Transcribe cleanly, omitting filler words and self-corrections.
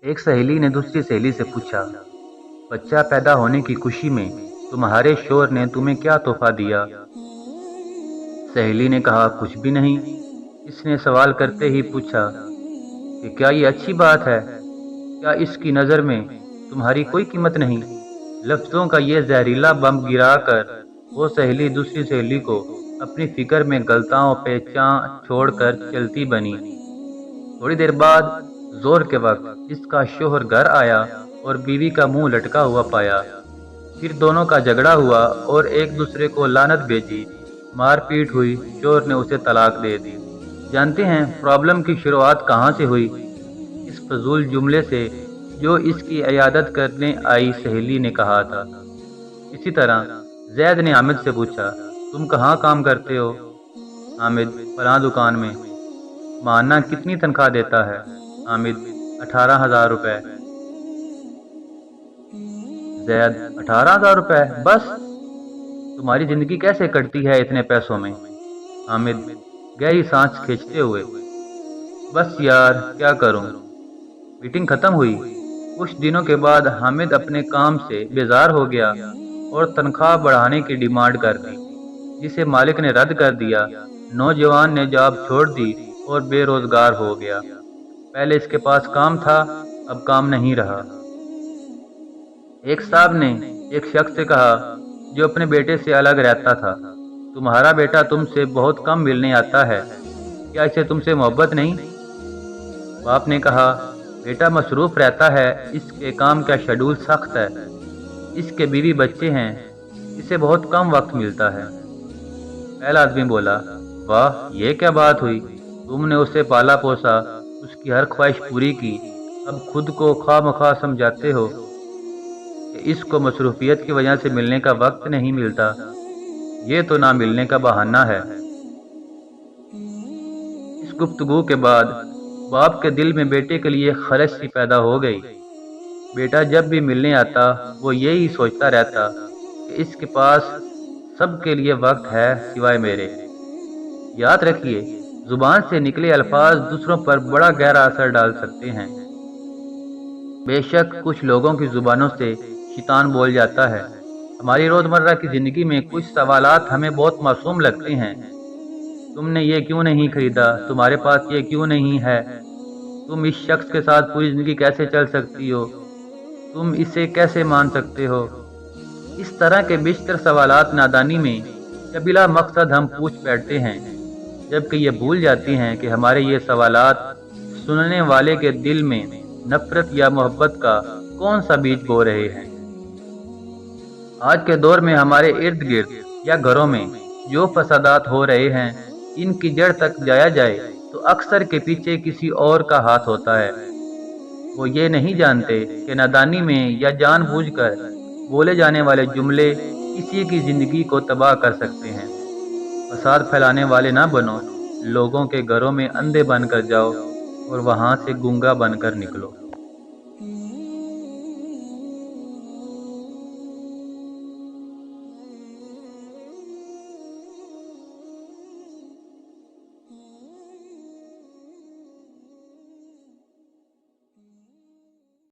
एक सहेली ने दूसरी सहेली से पूछा, बच्चा पैदा होने की खुशी में तुम्हारे शोहर ने तुम्हें क्या तोहफा दिया? सहेली ने कहा, कुछ भी नहीं। इसने सवाल करते ही पूछा कि क्या ये अच्छी बात है? क्या इसकी नज़र में तुम्हारी कोई कीमत नहीं? लफ्ज़ों का ये जहरीला बम गिरा कर वो सहेली दूसरी सहेली को अपनी फिक्र में गलताओं पे छोड़कर चलती बनी। थोड़ी देर बाद जोर के वक्त इसका शोहर घर आया और बीवी का मुंह लटका हुआ पाया। फिर दोनों का झगड़ा हुआ और एक दूसरे को लानत भेजी। मारपीट हुई, शोहर ने उसे तलाक दे दी। जानते हैं प्रॉब्लम की शुरुआत कहाँ से हुई? इस फजूल जुमले से जो इसकी इयादत करने आई सहेली ने कहा था। इसी तरह जैद ने हामिद से पूछा, तुम कहाँ काम करते हो? हामिद, फलां दुकान में। माना कितनी तनख्वाह देता है? हामिद, 18,000 रुपए। जैद, 18,000 रुपए बस? तुम्हारी जिंदगी कैसे कटती है इतने पैसों में? हामिद गहरी सांस खींचते हुए, बस यार क्या करूं। मीटिंग खत्म हुई। कुछ दिनों के बाद हामिद अपने काम से बेजार हो गया और तनख्वाह बढ़ाने की डिमांड कर दी, जिसे मालिक ने रद्द कर दिया। नौजवान ने जॉब छोड़ दी और बेरोजगार हो गया। पहले इसके पास काम था, अब काम नहीं रहा। एक साहब ने एक शख्स से कहा जो अपने बेटे से अलग रहता था, तुम्हारा बेटा तुमसे बहुत कम मिलने आता है, क्या इसे तुमसे मोहब्बत नहीं? बाप ने कहा, बेटा मसरूफ रहता है, इसके काम का शेड्यूल सख्त है, इसके बीवी बच्चे हैं, इसे बहुत कम वक्त मिलता है। पहला आदमी बोला, वाह ये क्या बात हुई, तुमने उसे पाला पोसा, उसकी हर ख्वाहिश पूरी की, अब खुद को खामखा समझाते हो कि इसको मसरूफियत की वजह से मिलने का वक्त नहीं मिलता। ये तो ना मिलने का बहाना है। इस गुफ्तगू के बाद बाप के दिल में बेटे के लिए खलश सी पैदा हो गई। बेटा जब भी मिलने आता वो यही सोचता रहता कि इसके पास सबके लिए वक्त है सिवाय मेरे। याद रखिए, जुबान से निकले अल्फाज दूसरों पर बड़ा गहरा असर डाल सकते हैं। बेशक कुछ लोगों की जुबानों से शैतान बोल जाता है। हमारी रोजमर्रा की जिंदगी में कुछ सवालात हमें बहुत मासूम लगते हैं। तुमने ये क्यों नहीं खरीदा? तुम्हारे पास ये क्यों नहीं है? तुम इस शख्स के साथ पूरी जिंदगी कैसे चल सकती हो? तुम इसे कैसे मान सकते हो? इस तरह के बेशतर सवालात नादानी में या बिला मकसद हम पूछ बैठते हैं, जबकि ये भूल जाती हैं कि हमारे ये सवालात सुनने वाले के दिल में नफरत या मोहब्बत का कौन सा बीज बो रहे हैं। आज के दौर में हमारे इर्द गिर्द या घरों में जो फसादात हो रहे हैं, इनकी जड़ तक जाया जाए तो अक्सर के पीछे किसी और का हाथ होता है। वो ये नहीं जानते कि नादानी में या जानबूझकर बोले जाने वाले जुमले किसी की जिंदगी को तबाह कर सकते हैं। फसाद फैलाने वाले ना बनो, लोगों के घरों में अंधे बनकर जाओ और वहां से गूंगा बनकर निकलो।